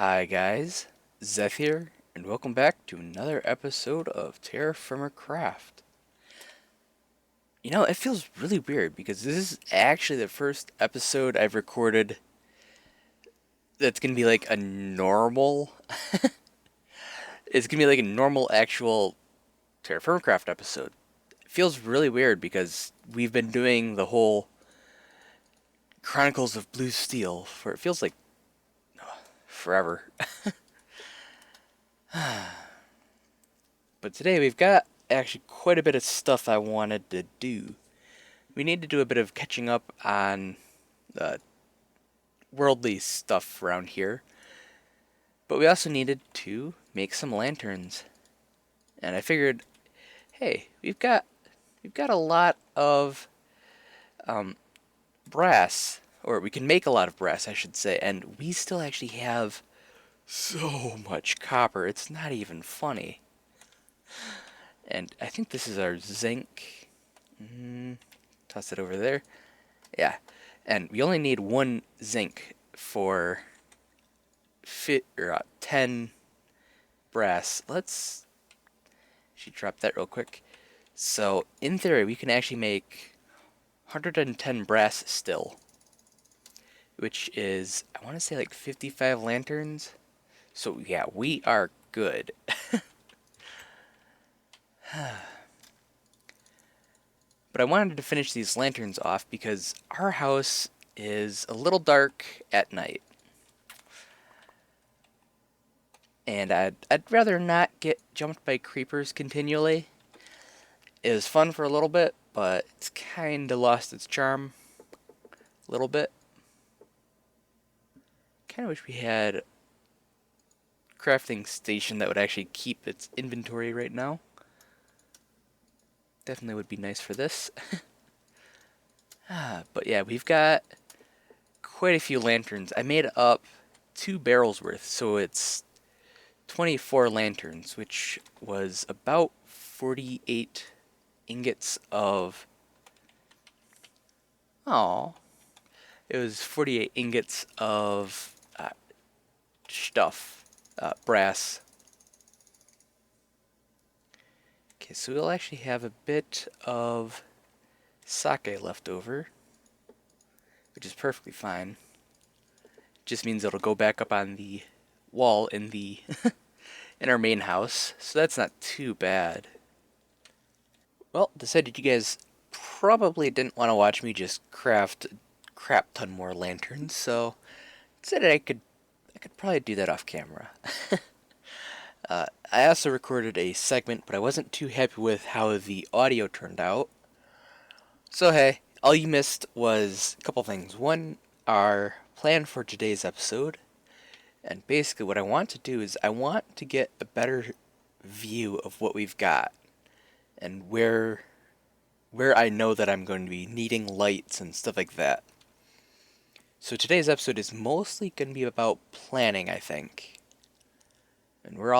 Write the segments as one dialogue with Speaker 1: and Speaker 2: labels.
Speaker 1: Hi guys, Zeth here, and welcome back to another episode of TerraFirmaCraft. It feels really weird because this is actually the first episode I've recorded that's gonna be like a normal. It's gonna be like a normal actual TerraFirmaCraft episode. It feels really weird because we've been doing the whole Chronicles of Blue Steel for it feels like forever. But today we've got actually quite a bit of stuff I wanted to do. We need to do a bit of catching up on worldly stuff around here, but we also needed to make some lanterns. And I figured, hey, we've got a lot of brass, or we can make a lot of brass, I should say, and we still actually have so much copper. It's not even funny. And I think this is our zinc. Toss it over there. Yeah, and we only need one zinc for 10 brass. Let's actually drop that real quick. So in theory, we can actually make 110 brass still, which is I want to say like 55 lanterns. So yeah, we are good. But I wanted to finish these lanterns off because our house is a little dark at night. And I'd rather not get jumped by creepers continually. It was fun for a little bit, but it's kinda lost its charm a little bit. Kinda wish we had a crafting station that would actually keep its inventory right now. Definitely would be nice for this. But yeah, we've got quite a few lanterns. I made up 2 barrels worth, so it's 24 lanterns, which was about 48 ingots of. Oh, it was 48 ingots of stuff, brass. Okay, so we'll actually have a bit of sake left over, which is perfectly fine. Just means it'll go back up on the wall in the in our main house, so that's not too bad. Well, decided you guys probably didn't want to watch me just craft a crap ton more lanterns, so decided I could probably do that off camera. I also recorded a segment, but I wasn't too happy with how the audio turned out. So hey, all you missed was a couple things. One, our plan for today's episode, and basically what I want to do is I want to get a better view of what we've got and where I know that I'm going to be needing lights and stuff like that. So today's episode is mostly going to be about planning, I think. And we're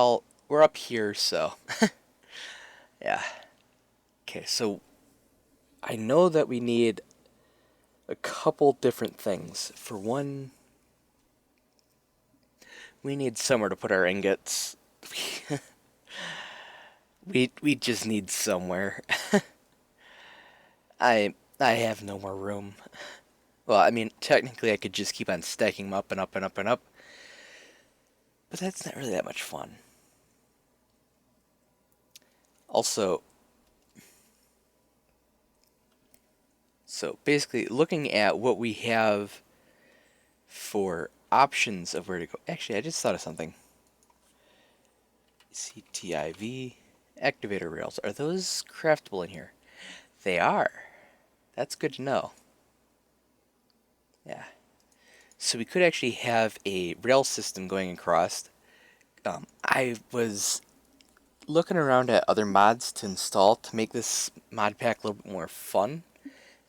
Speaker 1: up here, so yeah. Okay, so I know that we need a couple different things. For one, we need somewhere to put our ingots. we just need somewhere. I have no more room. Well, I mean, technically I could just keep on stacking them up and up and up and up. But that's not really that much fun. Also, so basically looking at what we have for options of where to go. Actually, I just thought of something. CTIV activator rails. Are those craftable in here? They are. That's good to know. Yeah. So we could actually have a rail system going across. I was looking around at other mods to install to make this mod pack a little bit more fun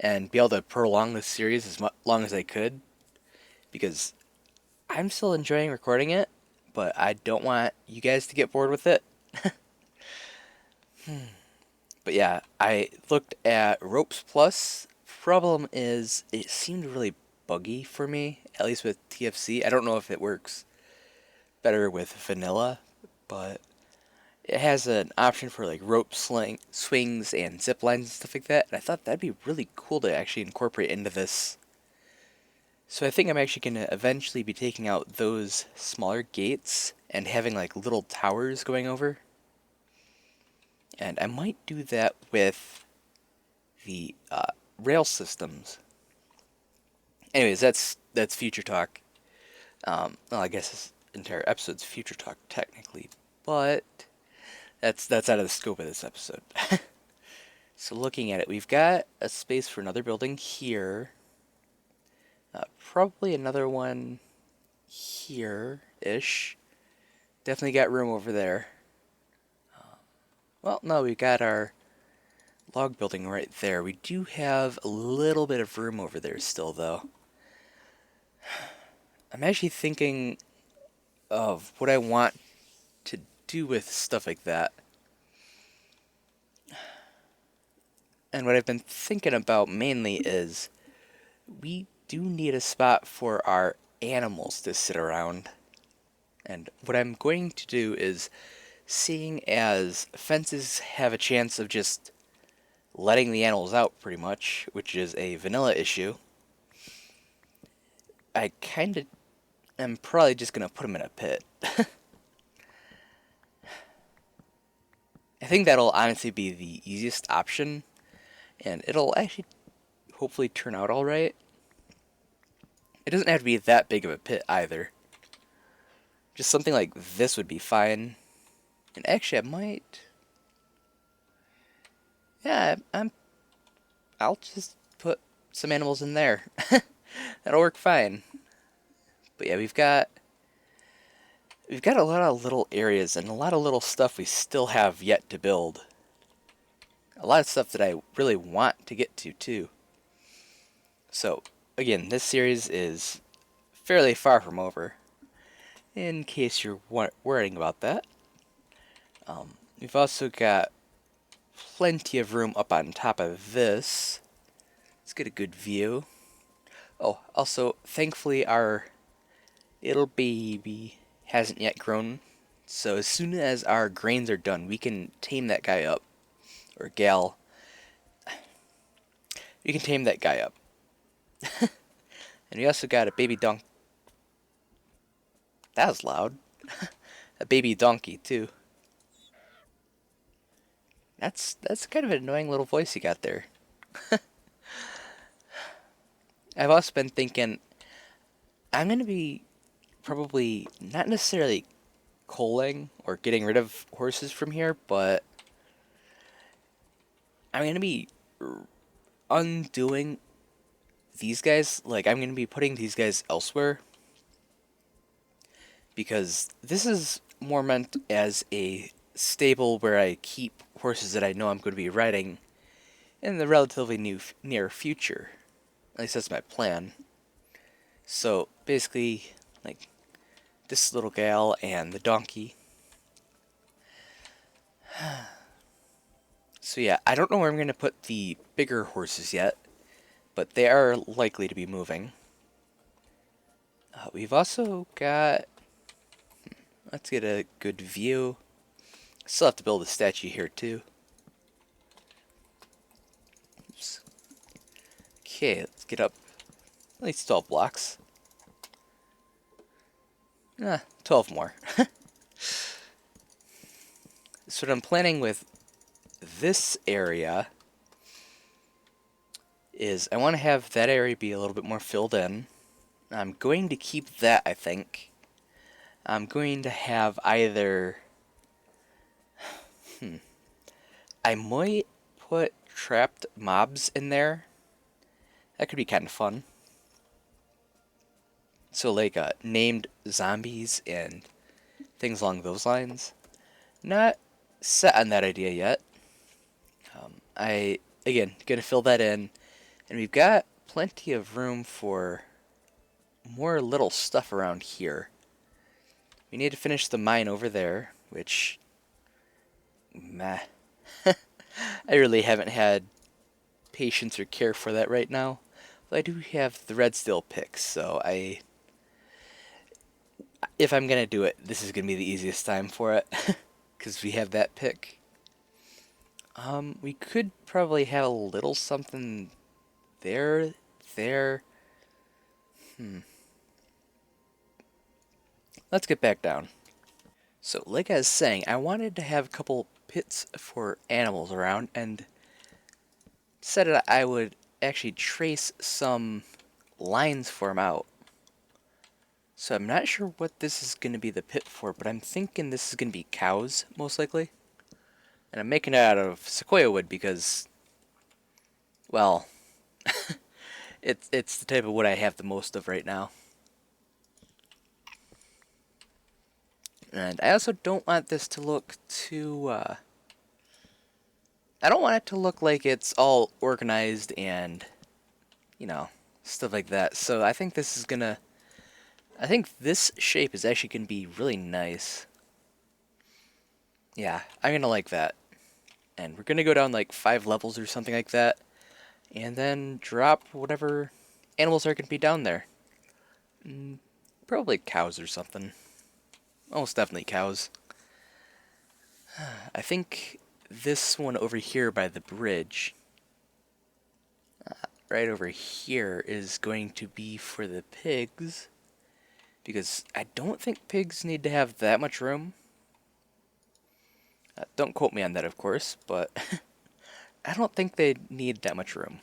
Speaker 1: and be able to prolong this series as long as I could, because I'm still enjoying recording it, but I don't want you guys to get bored with it. But yeah, I looked at Ropes Plus. Problem is, it seemed really buggy for me, at least with TFC. I don't know if it works better with vanilla, but it has an option for like rope swings and zip lines and stuff like that, and I thought that'd be really cool to actually incorporate into this. So I think I'm actually going to eventually be taking out those smaller gates and having like little towers going over. And I might do that with the rail systems. Anyways, that's future talk. Well, I guess this entire episode's future talk technically, but that's out of the scope of this episode. So looking at it, we've got a space for another building here. Probably another one here-ish. Definitely got room over there. Well, no, we got our log building right there. We do have a little bit of room over there still, though. I'm actually thinking of what I want to do with stuff like that. And what I've been thinking about mainly is we do need a spot for our animals to sit around. And what I'm going to do is, seeing as fences have a chance of just letting the animals out pretty much, which is a vanilla issue, I kind of am probably just going to put them in a pit. I think that'll honestly be the easiest option, and it'll actually hopefully turn out alright. It doesn't have to be that big of a pit either. Just something like this would be fine. And actually, I might... Yeah, I'll just put some animals in there. That'll work fine. But yeah, we've got a lot of little areas and a lot of little stuff we still have yet to build. A lot of stuff that I really want to get to, too. So, again, this series is fairly far from over, in case you're worrying about that. We've also got plenty of room up on top of this. Let's get a good view. Oh, also, thankfully our little baby hasn't yet grown, so as soon as our grains are done, we can tame that guy up. Or gal. We can tame that guy up. And we also got a baby donkey. That was loud. A baby donkey, too. That's kind of an annoying little voice you got there. I've also been thinking, I'm going to be probably not necessarily culling or getting rid of horses from here, but I'm going to be undoing these guys. Like, I'm going to be putting these guys elsewhere, because this is more meant as a stable where I keep horses that I know I'm going to be riding in the relatively near future. At least that's my plan. So basically, like, this little gal and the donkey. So yeah, I don't know where I'm going to put the bigger horses yet, but they are likely to be moving. We've also got... Let's get a good view. Still have to build a statue here too. Oops. Okay, let's get up at least 12 blocks. 12 more. So what I'm planning with this area is I want to have that area be a little bit more filled in. I'm going to keep that, I think. I'm going to have either... I might put trapped mobs in there. That could be kind of fun. So like named zombies and things along those lines. Not set on that idea yet. Again, gonna fill that in. And we've got plenty of room for more little stuff around here. We need to finish the mine over there, which... meh. I really haven't had patience or care for that right now. But I do have the red steel picks, so I if I'm gonna do it, this is gonna be the easiest time for it. Because we have that pick. We could probably have a little something there, there. Let's get back down. So, like I was saying, I wanted to have a couple pits for animals around, and decided I would actually trace some lines for them out. So I'm not sure what this is going to be the pit for, but I'm thinking this is going to be cows, most likely. And I'm making it out of sequoia wood because, well, it's the type of wood I have the most of right now. And I also don't want this to look too, I don't want it to look like it's all organized and, you know, stuff like that. So I think this is gonna, I think this shape is actually gonna be really nice. Yeah, I'm gonna like that. And we're gonna go down like 5 levels or something like that, and then drop whatever animals are gonna be down there. Probably cows or something. Almost definitely cows. I think this one over here by the bridge, right over here, is going to be for the pigs. Because I don't think pigs need to have that much room. Don't quote me on that, of course, but I don't think they need that much room.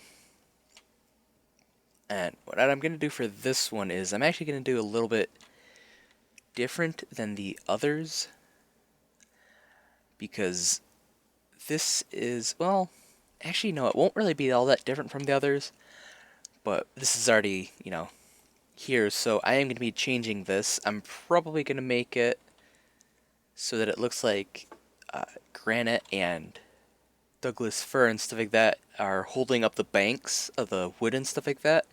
Speaker 1: And what I'm going to do for this one is I'm actually going to do a little bit different than the others. Because this is, well, actually no, it won't really be all that different from the others. But this is already, you know, here, so I am going to be changing this. I'm probably going to make it so that it looks like granite and Douglas fir and stuff like that are holding up the banks of the wood and stuff like that.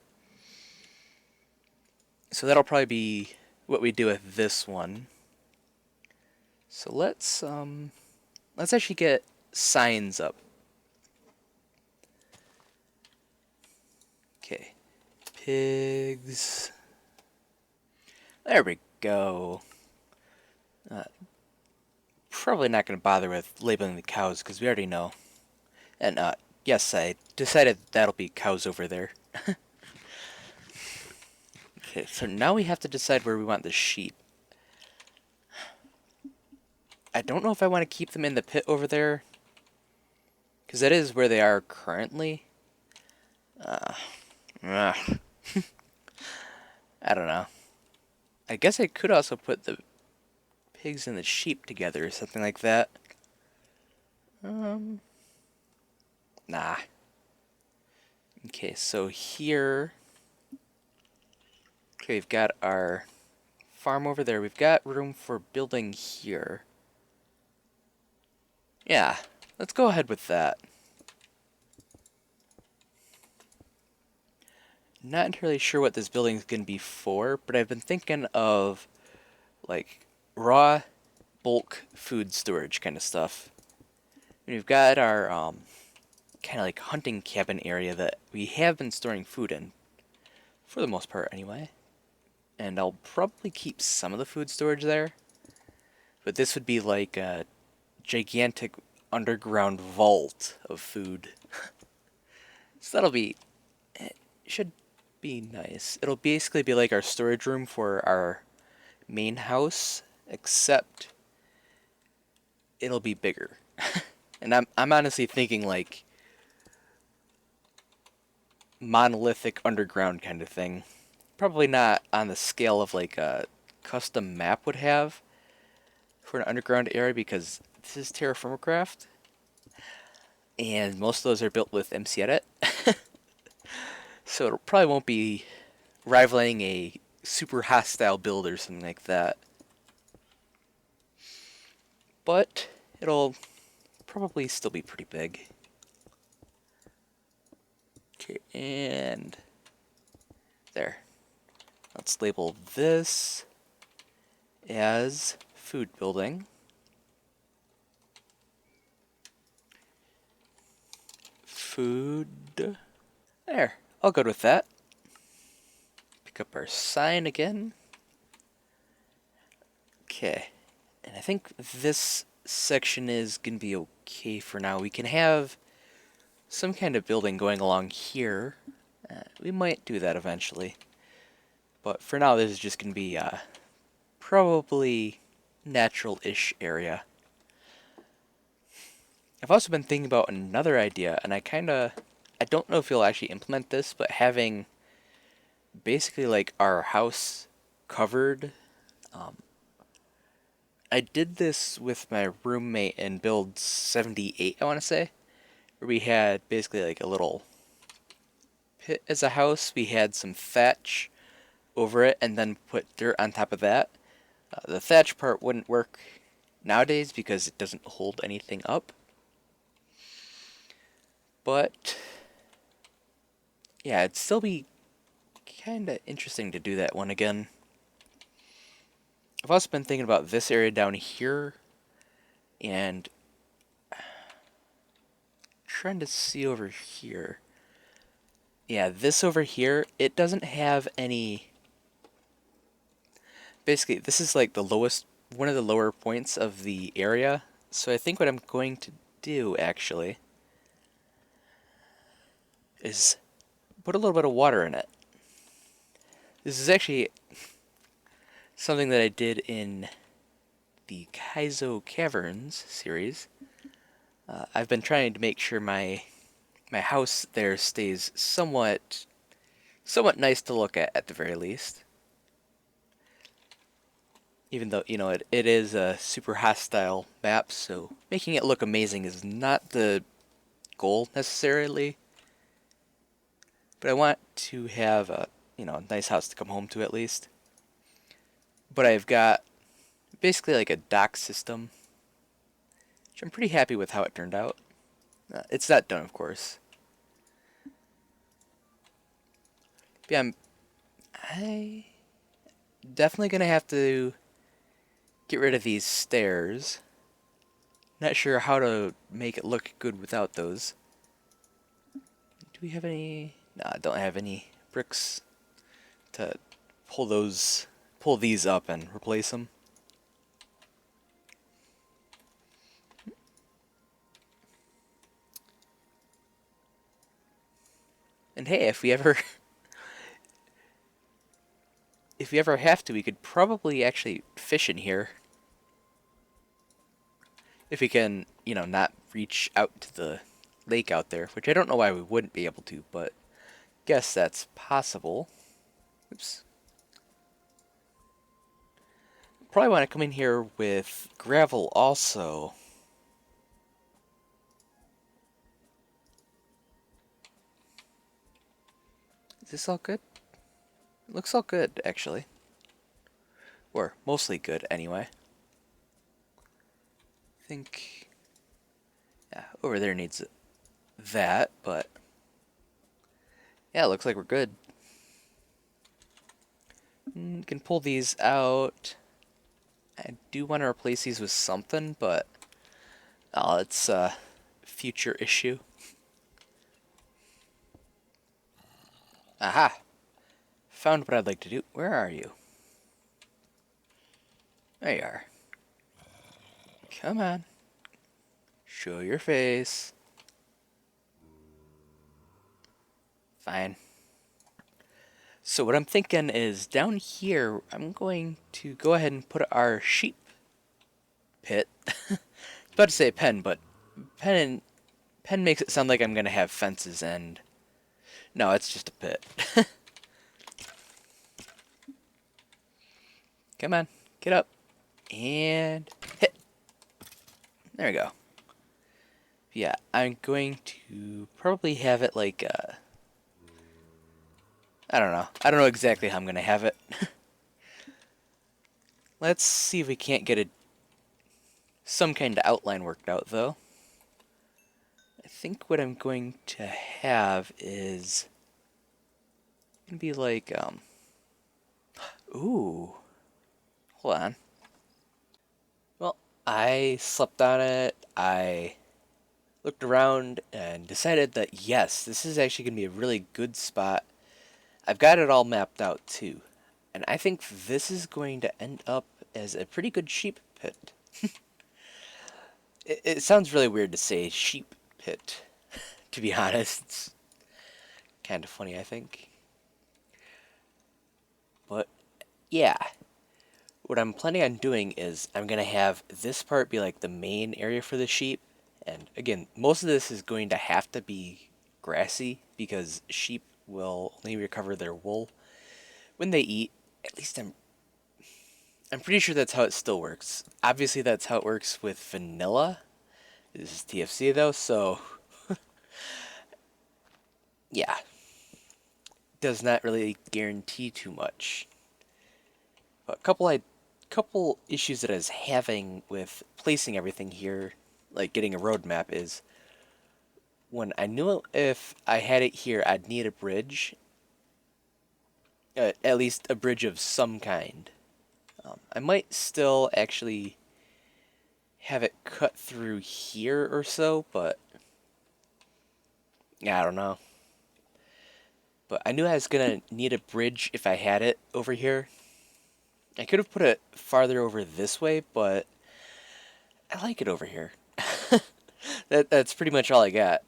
Speaker 1: So that'll probably be what we do with this one. So let's actually get signs up. Okay. Pigs. There we go. Probably not going to bother with labeling the cows because we already know. And yes, I decided that'll be cows over there. Okay, so now we have to decide where we want the sheep. I don't know if I want to keep them in the pit over there, because that is where they are currently. I don't know. I guess I could also put the pigs and the sheep together or something like that. Nah. Okay, so here, okay, we've got our farm over there. We've got room for building here. Yeah, let's go ahead with that. Not entirely sure what this building is going to be for, but I've been thinking of like raw bulk food storage kind of stuff. We've got our kind of like hunting cabin area that we have been storing food in, for the most part anyway. And I'll probably keep some of the food storage there, but this would be like a gigantic underground vault of food. So that'll be, it should be nice. It'll basically be like our storage room for our main house, except it'll be bigger. And I'm honestly thinking like monolithic underground kind of thing. Probably not on the scale of like a custom map would have for an underground area, because this is TerraFirmaCraft, and most of those are built with MC Edit. So it probably won't be rivaling a super hostile build or something like that. But it'll probably still be pretty big. Okay, and there. Let's label this as food building. Food. There. I'll go with that. Pick up our sign again. Okay, and I think this section is gonna be okay for now. We can have some kind of building going along here. We might do that eventually. But for now, this is just gonna be probably natural-ish area. I've also been thinking about another idea, and I don't know if you'll actually implement this, but having basically like our house covered. I did this with my roommate in build 78, I want to say, where we had basically like a little pit as a house. We had some thatch over it and then put dirt on top of that. The thatch part wouldn't work nowadays because it doesn't hold anything up. But yeah, it'd still be kind of interesting to do that one again. I've also been thinking about this area down here and trying to see over here. Yeah, this over here, it doesn't have any... Basically, this is like the lowest, one of the lower points of the area. So I think what I'm going to do, actually, is put a little bit of water in it. This is actually something that I did in the Kaizo Caverns series. I've been trying to make sure my house there stays somewhat nice to look at the very least. Even though, you know, it is a super hostile map, so making it look amazing is not the goal necessarily. But I want to have a, you know, nice house to come home to at least. But I've got basically like a dock system, which I'm pretty happy with how it turned out. It's not done, of course. But yeah, I definitely gonna have to get rid of these stairs. Not sure how to make it look good without those. Do we have any? No, I don't have any bricks to pull these up and replace them. And hey, if we ever have to, we could probably actually fish in here. If we can, you know, not reach out to the lake out there, which I don't know why we wouldn't be able to, but guess that's possible. Oops. Probably want to come in here with gravel also. Is this all good? It looks all good, actually. Or mostly good, anyway. I think... yeah, over there needs that, but... yeah, it looks like we're good. Can pull these out. I do want to replace these with something, but... oh, it's a future issue. Aha! Found what I'd like to do. Where are you? There you are. Come on. Show your face. Fine. So what I'm thinking is down here, I'm going to go ahead and put our sheep pit. I was about to say pen, but pen makes it sound like I'm going to have fences and... no, it's just a pit. Come on, get up. And hit. There we go. Yeah, I'm going to probably have it like, I don't know. I don't know exactly how I'm going to have it. Let's see if we can't get some kind of outline worked out, though. I think what I'm going to have is going to be like, ooh. Hold on. Well, I slept on it. I looked around and decided that, yes, this is actually going to be a really good spot. I've got it all mapped out, too. And I think this is going to end up as a pretty good sheep pit. It sounds really weird to say sheep pit, to be honest. It's kind of funny, I think. But yeah, what I'm planning on doing is I'm going to have this part be like the main area for the sheep. And again, most of this is going to have to be grassy because sheep will only recover their wool when they eat. At least I'm pretty sure that's how it still works. Obviously that's how it works with vanilla. This is TFC though, so yeah, does not really guarantee too much. But a couple issues that I was having with placing everything here, like getting a roadmap, is when I knew if I had it here, I'd need a bridge, at least a bridge of some kind. I might still actually have it cut through here or so, but yeah, I don't know. But I knew I was gonna need a bridge if I had it over here. I could have put it farther over this way, but I like it over here. That's pretty much all I got.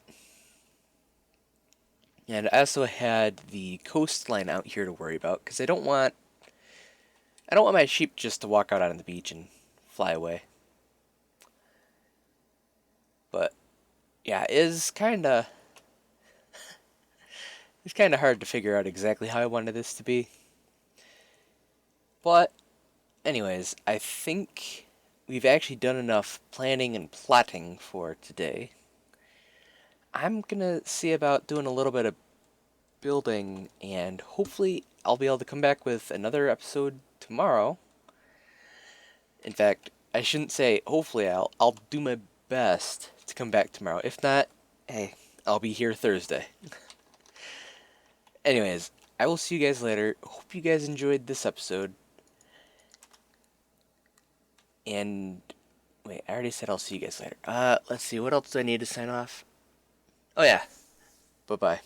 Speaker 1: And I also had the coastline out here to worry about because I don't want my sheep just to walk out on the beach and fly away. But yeah, it's kind of hard to figure out exactly how I wanted this to be. But anyways, I think we've actually done enough planning and plotting for today. I'm gonna see about doing a little bit of building, and hopefully I'll be able to come back with another episode tomorrow. In fact, I shouldn't say hopefully I'll do my best to come back tomorrow. If not, hey, I'll be here Thursday. Anyways, I will see you guys later. Hope you guys enjoyed this episode. And wait, I already said I'll see you guys later. Let's see, what else do I need to sign off? Oh yeah. Bye-bye.